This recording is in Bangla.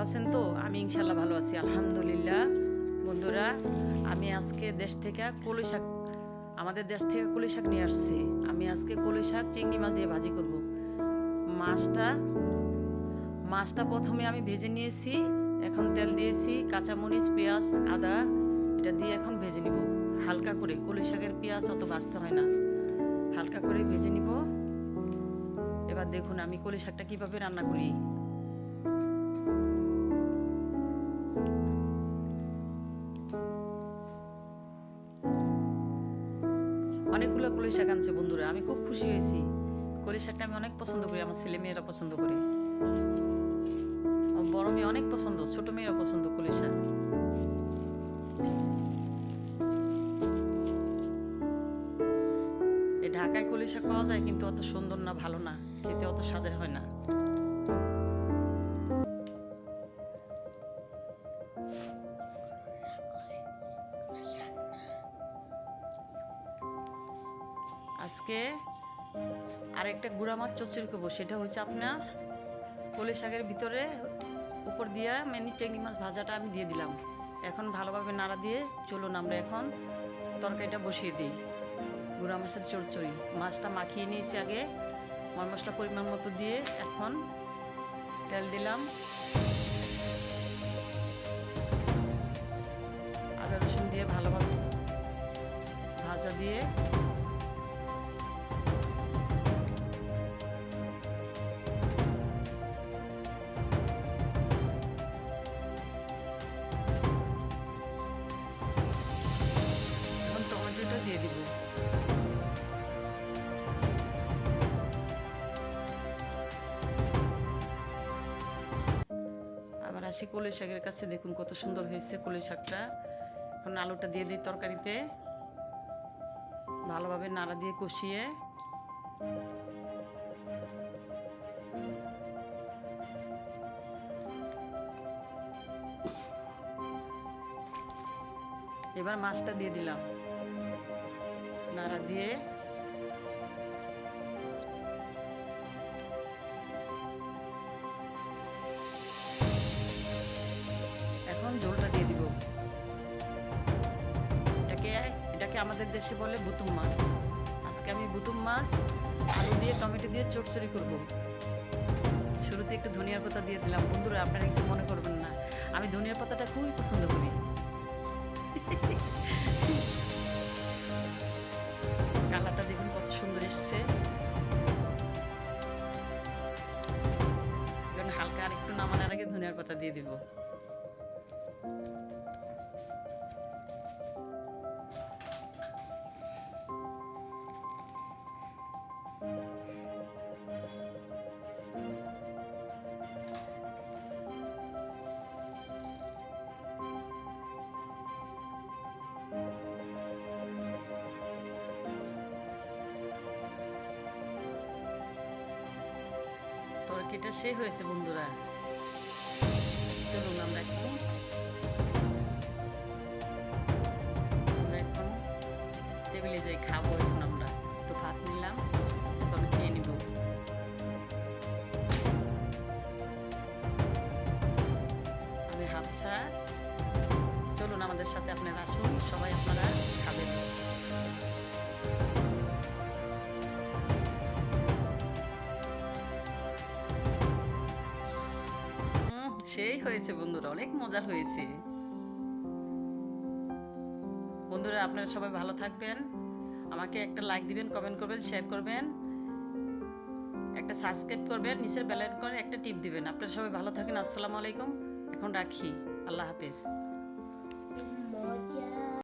আছেন তো? আমি ইনশাল্লাহ ভালো আছি, আলহামদুলিল্লাহ। বন্ধুরা, আমি আজকে দেশ থেকে কলই শাক, আমাদের দেশ থেকে কলই শাক নিয়ে আসছি। আমি আজকে কলই শাক চিংড়ি মাছ দিয়ে ভাজি করব। মাছটা মাছটা প্রথমে আমি ভেজে নিয়েছি। এখন তেল দিয়েছি, কাঁচামরিচ, পেঁয়াজ, আদা, এটা দিয়ে এখন ভেজে নিব হালকা করে। কলই শাকের পেঁয়াজ অত ভাজতে হয় না, হালকা করে ভেজে নিব। এবার দেখুন আমি কলই শাকটা কীভাবে রান্না করি। অনেকগুলো কলই শাক আনছে বন্ধুরা, আমি খুব খুশি হয়েছি। কলই শাকটা আমি অনেক পছন্দ করি, আমার ছেলে মেয়েরা পছন্দ করে, আমার বড় মেয়ে অনেক পছন্দ, ছোট মেয়েরা পছন্দ কলই শাক। এই ঢাকায় কলই শাক পাওয়া যায়, কিন্তু অত সুন্দর না, ভালো না, খেতে অত স্বাদের হয় না। আজকে আরেকটা গুঁড়া মাছ চচ্চড়ি করবো, সেটা হচ্ছে আপনার কলই শাকের ভিতরে উপর দিয়া মানে চিংড়ি মাছ ভাজাটা আমি দিয়ে দিলাম। এখন ভালোভাবে নাড়া দিয়ে চলুন আমরা এখন তরকারিটা বসিয়ে দিই। গুঁড়া মাছের চচ্চড়ি, মাছটা মাখিয়ে নিয়েছি আগে ময় মশলা পরিমাণ মতো দিয়ে। এখন তেল দিলাম, আদা রসুন দিয়ে ভালোভাবে ভাজা দিয়ে এখন টমেটোটা দিয়ে দিব। আবার আসি কলই শাকের কাছে, দেখুন কত সুন্দর হয়েছে কলই শাকটা। এখন আলুটা দিয়ে দিই তরকারিতে, ভালোভাবে নাড়া দিয়ে কষিয়ে এবার মাছটা দিয়ে দিলাম, নাড়া দিয়ে এখন ঝোলটা দিয়ে দিব। এটাকে এটাকে আমাদের দেশে বলে বুতুম মাছ। আজকে আমি বুতুম মাছ আলু দিয়ে টমেটো দিয়ে চচ্চড়ি করব। শুরুতে একটু ধনিয়ার পাতা দিয়ে দিলাম। বন্ধুরা, আপনারা কিছু মনে করবেন না, আমি ধনিয়ার পাতাটা খুবই পছন্দ করি। কালারটা দেখুন কত সুন্দর এসছে। হালকা আর একটু নামানোর আগে ধনিয়ার পাতা দিয়ে দিব। তরকারিটা সে হয়েছে বন্ধুরা, চলুন আমরা এখন টেবিলে যাই, খাবো। এখন আমরা একটু ভাত নিলাম, তবে খেয়ে নিব। আমি হাতছা, চলুন আমাদের সাথে আপনারা আসুন, সবাই আপনারা খাবেন। সেই হয়েছে বন্ধুরা, অনেক মজার হয়েছে। বন্ধুরা, আপনারা সবাই ভালো থাকবেন, আমাকে একটা লাইক দিবেন, কমেন্ট করবেন, শেয়ার করবেন, একটা সাবস্ক্রাইব করবেন, নিচের বেল আইকনে একটা টিপ দিবেন। আপনারা সবাই ভালো থাকেন। আসসালামু আলাইকুম। এখন রাখি, আল্লাহ হাফেজ।